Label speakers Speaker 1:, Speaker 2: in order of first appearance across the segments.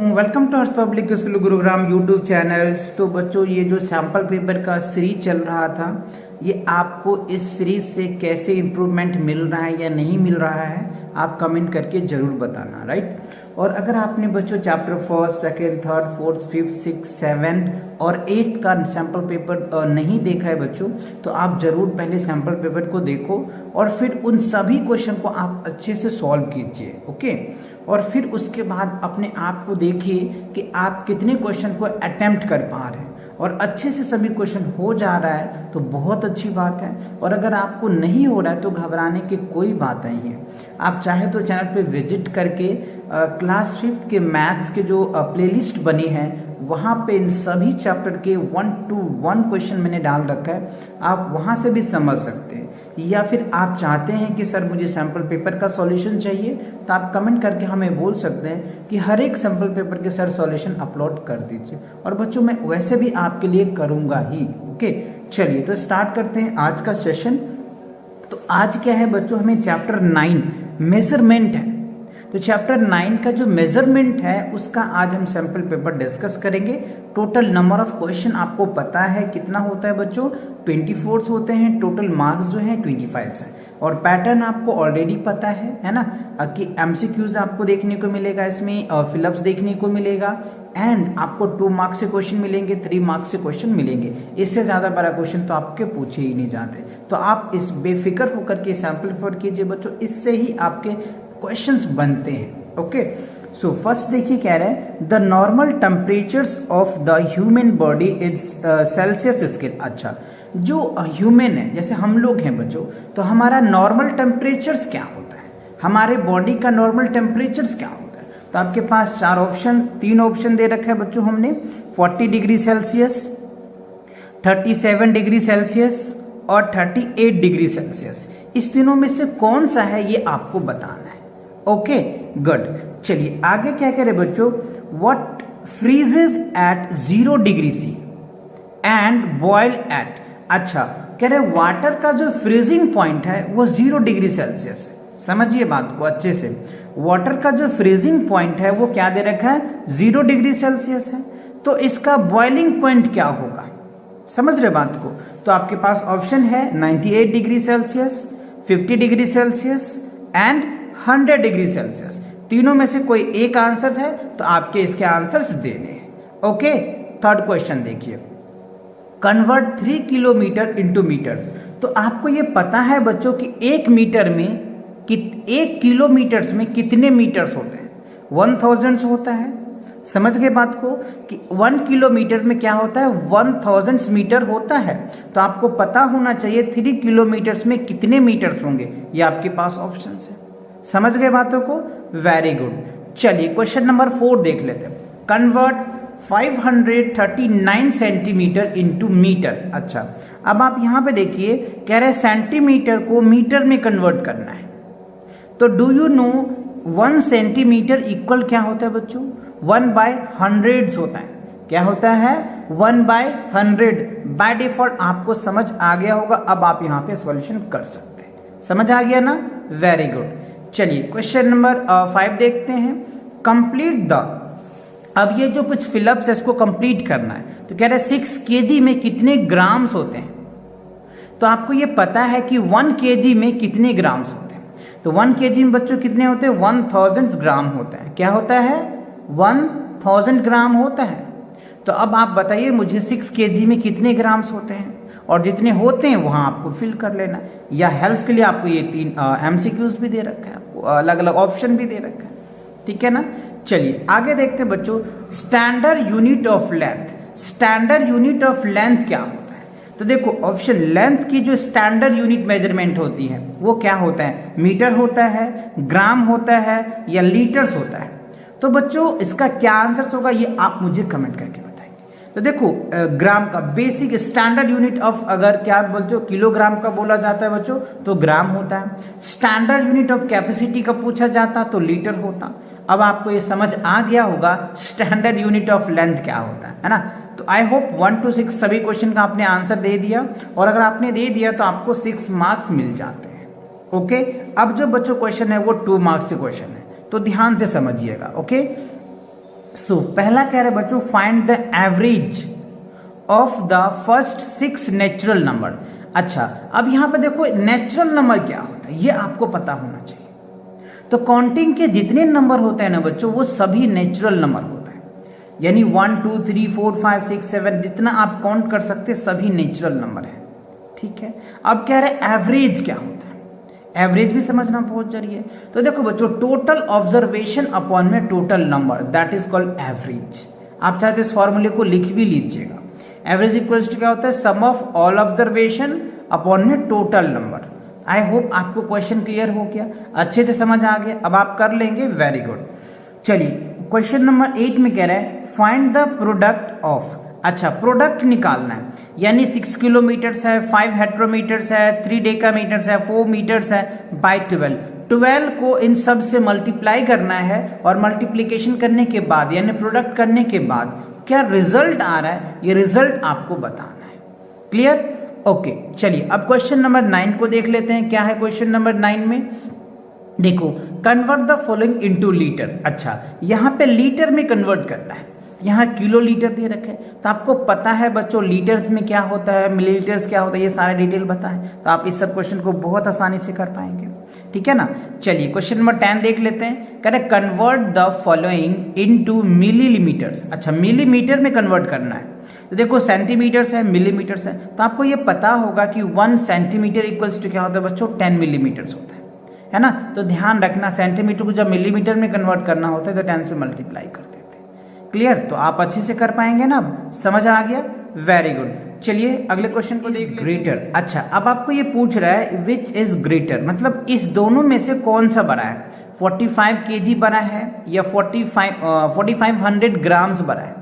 Speaker 1: Welcome to Harsh public school Gurugram YouTube channels. तो बच्चों, ये जो सैम्पल पेपर का सीरीज चल रहा था, ये आपको इस सीरीज से कैसे इम्प्रूवमेंट मिल रहा है या नहीं मिल रहा है, आप कमेंट करके ज़रूर बताना, राइट। और अगर आपने बच्चों chapter 1st, 2nd, 3rd, 4th, 5th, 6th, 7th और 8th का सैम्पल पेपर नहीं देखा है बच्चों, तो आप ज़रूर पहले सैम्पल पेपर को देखो और फिर उन सभी क्वेश्चन को आप अच्छे से सॉल्व कीजिए, ओके। और फिर उसके बाद अपने आप को देखिए कि आप कितने क्वेश्चन को अटेम्प्ट कर पा रहे हैं, और अच्छे से सभी क्वेश्चन हो जा रहा है तो बहुत अच्छी बात है। और अगर आपको नहीं हो रहा है तो घबराने की कोई बात नहीं है। आप चाहे तो चैनल पे विजिट करके क्लास 5th के मैथ्स के जो प्लेलिस्ट बनी है, वहाँ पे इन सभी चैप्टर के 1 to 1 क्वेश्चन मैंने डाल रखा है, आप वहाँ से भी समझ सकते हैं। या फिर आप चाहते हैं कि सर मुझे सैम्पल पेपर का सॉल्यूशन चाहिए, तो आप कमेंट करके हमें बोल सकते हैं कि हर एक सैम्पल पेपर के सर सॉल्यूशन अपलोड कर दीजिए। और बच्चों, मैं वैसे भी आपके लिए करूँगा ही, ओके। चलिए तो स्टार्ट करते हैं आज का सेशन। तो आज क्या है बच्चों, हमें चैप्टर 9 मेजरमेंट है। तो चैप्टर 9 का जो मेजरमेंट है उसका आज हम सैम्पल पेपर डिस्कस करेंगे। टोटल नंबर ऑफ क्वेश्चन आपको पता है कितना होता है बच्चों, 24 होते हैं। टोटल मार्क्स जो है 25 है। और पैटर्न आपको ऑलरेडी पता है ना, कि एमसीक्यूज आपको देखने को मिलेगा, इसमें फिलअप्स देखने को मिलेगा, एंड आपको 2 मार्क्स से क्वेश्चन मिलेंगे, 3 मार्क्स से क्वेश्चन मिलेंगे। इससे ज़्यादा बड़ा क्वेश्चन तो आपके पूछे ही नहीं जाते। तो आप इस बेफिक्र होकर के सैम्पल पेपर कीजिए बच्चों, इससे ही आपके क्वेश्चंस बनते हैं, ओके। सो फर्स्ट देखिए, कह रहे हैं the normal temperatures of the human body is Celsius scale. अच्छा, जो ह्यूमन है, जैसे हम लोग हैं बच्चों, तो हमारा नॉर्मल टेम्परेचर्स क्या होता है, हमारे बॉडी का नॉर्मल टेम्परेचर्स क्या होता है। तो आपके पास 3 ऑप्शन दे रखा है बच्चों हमने, 40 डिग्री सेल्सियस, 37 डिग्री सेल्सियस और 38 डिग्री सेल्सियस। इस तीनों में से कौन सा है ये आपको बताना है, ओके, गुड। चलिए आगे क्या कह रहे बच्चों, what freezes at 0 degree C and boil at. अच्छा, कह रहे वाटर का जो फ्रीजिंग पॉइंट है वो 0 डिग्री सेल्सियस है। समझिए बात को अच्छे से, वाटर का जो फ्रीजिंग पॉइंट है वो क्या दे रखा है, 0 डिग्री सेल्सियस है। तो इसका बॉइलिंग पॉइंट क्या होगा, समझ रहे बात को। तो आपके पास ऑप्शन है 98 degree Celsius, 50 degree Celsius and 100 degree Celsius. तीनों में से कोई एक आंसर है तो आपके इसके आंसर्स देने हैं, ओके। थर्ड क्वेश्चन देखिए, कन्वर्ट 3 किलोमीटर इंटू मीटर्स। तो आपको ये पता है बच्चों कि 1 मीटर में 1 किलोमीटर्स में कितने मीटर्स होते हैं, 1000 होता है। समझ गए बात को कि 1 किलोमीटर में क्या होता है, 1000 मीटर होता है। तो आपको पता होना चाहिए 3 किलोमीटर्स में कितने मीटर्स होंगे, ये आपके पास ऑप्शन है। समझ गए बातों को, वेरी गुड। चलिए क्वेश्चन नंबर 4 देख लेते हैं, कन्वर्ट 539 सेंटीमीटर इंटू मीटर। अच्छा, अब आप यहां पे देखिए, कह रहे सेंटीमीटर को मीटर में कन्वर्ट करना है। तो do you know 1 centimetre equal क्या होता है बच्चों, 1/100 होता है। क्या होता है, 1/100। बाय डिफॉल्ट आपको समझ आ गया होगा, अब आप यहाँ पे सॉल्यूशन कर सकते हैं। समझ आ गया ना, वेरी गुड। चलिए क्वेश्चन नंबर 5 देखते हैं, कंप्लीट द। अब ये जो कुछ फिलअप्स है इसको कंप्लीट करना है। तो कह रहे 6 kg में कितने ग्राम्स होते हैं। तो आपको ये पता है कि 1 kg में कितने ग्राम्स होते हैं। तो 1 kg में बच्चों कितने होते हैं, 1000 ग्राम होता है। क्या होता है, 1000 ग्राम होता है। तो अब आप बताइए मुझे 6 kg में कितने ग्राम्स होते हैं, और जितने होते हैं वहां आपको फिल कर लेना। या हेल्प के लिए आपको ये 3 एमसीक्यूज भी दे रखा है, आपको अलग अलग ऑप्शन भी दे रखा है, ठीक है ना। चलिए आगे देखते हैं बच्चों, standard unit of length. Standard unit of length क्या होता है। तो देखो ऑप्शन, लेंथ की जो स्टैंडर्ड यूनिट मेजरमेंट होती है वो क्या होता है, मीटर होता है, ग्राम होता है या लीटर्स होता है। तो बच्चों इसका क्या आंसर होगा ये आप मुझे कमेंट करके बताएंगे। तो देखो ग्राम का बेसिक स्टैंडर्ड यूनिट ऑफ, अगर क्या बोलते हो किलोग्राम का बोला जाता है बच्चों तो ग्राम होता है। स्टैंडर्ड यूनिट ऑफ कैपेसिटी का पूछा जाता तो लीटर होता। अब आपको ये समझ आ गया होगा स्टैंडर्ड यूनिट ऑफ लेंथ क्या होता है ना। तो आई होप 1 to 6 सभी क्वेश्चन का आपने आंसर दे दिया, और अगर आपने दे दिया तो आपको 6 मार्क्स मिल जाते हैं, ओके। अब जो बच्चों क्वेश्चन है वो 2 मार्क्स के क्वेश्चन है, तो ध्यान से समझिएगा, ओके। पहला कह रहे बच्चों, find the average of the first 6 natural number. अच्छा, अब यहां पे देखो नेचुरल नंबर क्या होता है ये आपको पता होना चाहिए। तो काउंटिंग के जितने नंबर होते हैं ना बच्चों, वो सभी नेचुरल नंबर होता है, यानी 1 2 3 4 5 6 7 जितना आप काउंट कर सकते सभी नेचुरल नंबर है। ठीक है, अब कह रहे एवरेज क्या होता है, एवरेज भी समझना बहुत जरूरी है। तो देखो बच्चों, टोटल ऑब्जर्वेशन अपॉन में total number, that is called average. आप चाहते इस फॉर्मूले को लिख भी लीजिएगा। एवरेज इक्वल्स टू क्या होता है, सम ऑफ ऑल ऑब्जर्वेशन अपॉन में टोटल नंबर। आई होप आपको क्वेश्चन क्लियर हो गया, अच्छे से समझ आ गया, अब आप कर लेंगे, वेरी गुड। चलिए क्वेश्चन नंबर 8 में कह रहा है फाइंड द प्रोडक्ट ऑफ। अच्छा, प्रोडक्ट निकालना है, यानी 6 किलोमीटर्स है, 5 हेक्टोमीटर्स है, 3 डेकामीटर्स है, 4 मीटर्स है, बाई 12 को इन सब से मल्टीप्लाई करना है, और मल्टीप्लीकेशन करने के बाद यानी प्रोडक्ट करने के बाद क्या रिजल्ट आ रहा है, ये रिजल्ट आपको बताना है। क्लियर? ओके, चलिए अब क्वेश्चन नंबर 9 को देख लेते हैं। क्या है क्वेश्चन नंबर 9 में, देखो, convert the following into litre. अच्छा, यहाँ पे लीटर में कन्वर्ट करना है, यहाँ किलो लीटर दे रखे, तो आपको पता है बच्चों लीटर्स में क्या होता है, मिलीलीटर्स क्या होता है, ये सारे डिटेल बताएं, तो आप इस सब क्वेश्चन को बहुत आसानी से कर पाएंगे। ठीक है ना। चलिए क्वेश्चन नंबर 10 देख लेते हैं। कह रहे convert the following into millimetres. अच्छा, मिलीमीटर में कन्वर्ट करना है, तो देखो सेंटीमीटर्स है, मिलीमीटर्स है, तो आपको ये पता होगा कि 1 सेंटीमीटर इक्वल्स टू क्या होता है बच्चों, 10 मिलीमीटर्स होता है ना। तो ध्यान रखना, सेंटीमीटर को जब मिलीमीटर में कन्वर्ट करना होता है तो 10 से मल्टीप्लाई कर देते हैं। क्लियर? तो आप अच्छे से कर पाएंगे ना, अब समझ आ गया, वेरी गुड। चलिए अगले क्वेश्चन को देख ग्रेटर। अच्छा, अब आपको ये पूछ रहा है विच इज ग्रेटर, मतलब इस दोनों में से कौन सा बड़ा है, 45 kg बड़ा है या 4500 ग्राम्स बड़ा है।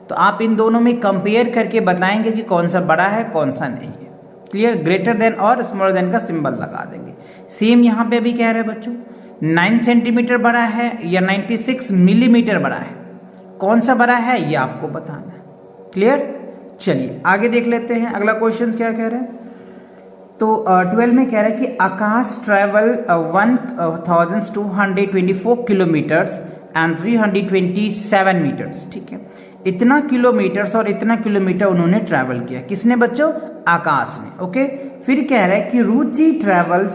Speaker 1: तो आप इन दोनों में कंपेयर करके बताएंगे कि कौन सा बड़ा है कौन सा नहीं है। क्लियर? ग्रेटर देन और स्मॉलर देन का सिंबल लगा देंगे। सेम यहाँ पे भी कह रहे हैं बच्चों, 9 सेंटीमीटर बड़ा है या 96 मिलीमीटर बड़ा है, कौन सा बड़ा है ये आपको बताना है। क्लियर? चलिए आगे देख लेते हैं, अगला क्वेश्चन क्या कह रहे हैं। तो 12 में कह रहा है कि आकाश ट्रेवल 1224 किलोमीटर्स एंड 327 मीटर्स। ठीक है, इतना किलोमीटर्स और इतना किलोमीटर उन्होंने ट्रैवल किया, किसने बच्चों, आकाश ने। ओके, फिर कह रहा है कि Ruchi travel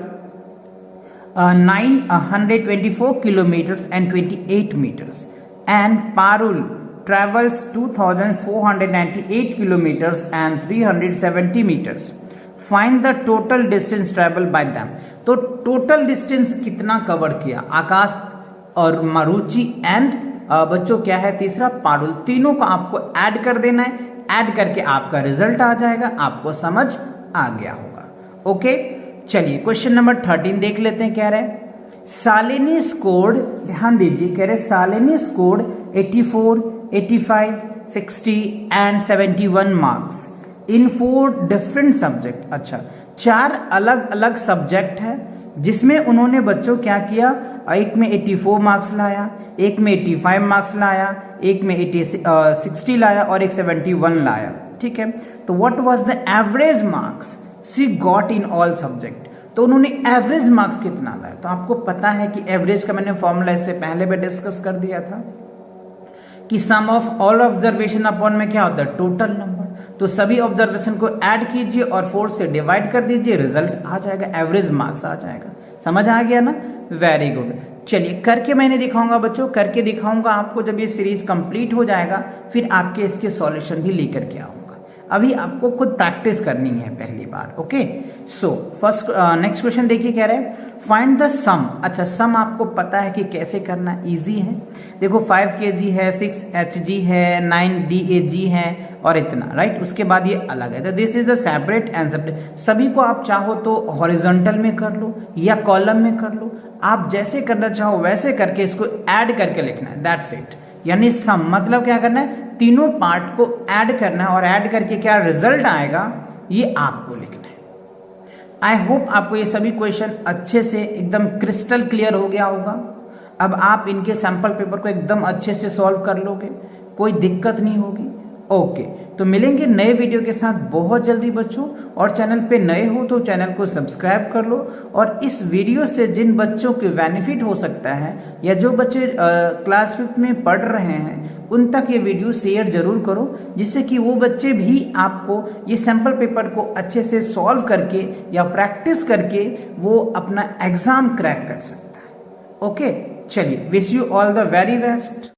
Speaker 1: 924 kilometres and 28 metres and Parul travels 2498 kilometers and 370 meters. Find the total distance traveled by them. तो टोटल डिस्टेंस कितना कवर किया, आकाश और मारुचि एंड बच्चों क्या है तीसरा, पारुल, तीनों को आपको ऐड कर देना है। ऐड करके आपका रिजल्ट आ जाएगा, आपको समझ आ गया होगा। ओके, चलिए क्वेश्चन नंबर 13 देख लेते हैं। कह रहे हैं शालिनी स्कोर्ड, ध्यान दीजिए, कह रहे Shalini scored 84, 85, 60 and 71 marks in 4 different subject. अच्छा, 4 अलग अलग सब्जेक्ट है जिसमें उन्होंने बच्चों क्या किया, एक में 84 मार्क्स लाया, एक में 85 मार्क्स लाया, एक में 60 लाया और एक 71 लाया। ठीक है, तो what was the average marks she got in all subject. तो उन्होंने एवरेज मार्क्स कितना लाया, तो आपको पता है कि एवरेज का मैंने फॉर्मूला इससे पहले भी डिस्कस कर दिया था कि सम ऑफ ऑल ऑब्जर्वेशन अपॉन में क्या होता है, टोटल नंबर। तो सभी ऑब्जर्वेशन को ऐड कीजिए और 4 से डिवाइड कर दीजिए, रिजल्ट आ जाएगा, एवरेज मार्क्स आ जाएगा। समझ आ गया ना, वेरी गुड। चलिए करके मैंने दिखाऊंगा बच्चों, करके दिखाऊंगा आपको, जब ये सीरीज कंप्लीट हो जाएगा फिर आपके इसके सॉल्यूशन भी लेकर के आऊंगा। अभी आपको खुद प्रैक्टिस करनी है पहली बार। Okay, so first next question देखिए, कह रहे हैं फाइंड द सम। अच्छा, सम आपको पता है कि कैसे करना, इजी है। देखो 5 kg है, 6 hg है, 9 dag है और इतना, राइट। उसके बाद ये अलग है, तो this is the separate and separate. सभी को आप चाहो तो हॉरिजॉन्टल में कर लो या कॉलम में कर लो, आप जैसे करना चाहो वैसे करके इसको ऐड करके लिखना है, दैट्स इट। यानी सम मतलब क्या करना है, तीनों पार्ट को ऐड करना है और ऐड करके क्या रिजल्ट आएगा ये आपको लिखना है। आई होप आपको ये सभी क्वेश्चन अच्छे से एकदम क्रिस्टल क्लियर हो गया होगा। अब आप इनके सैंपल पेपर को एकदम अच्छे से सॉल्व कर लोगे, कोई दिक्कत नहीं होगी। ओके, तो मिलेंगे नए वीडियो के साथ बहुत जल्दी बच्चों। और चैनल पे नए हो तो चैनल को सब्सक्राइब कर लो, और इस वीडियो से जिन बच्चों को बेनिफिट हो सकता है या जो बच्चे क्लास 5 में पढ़ रहे हैं उन तक ये वीडियो शेयर जरूर करो, जिससे कि वो बच्चे भी आपको ये सैम्पल पेपर को अच्छे से सॉल्व करके या प्रैक्टिस करके वो अपना एग्जाम क्रैक कर सकता है। ओके, चलिए, wish you all the very best.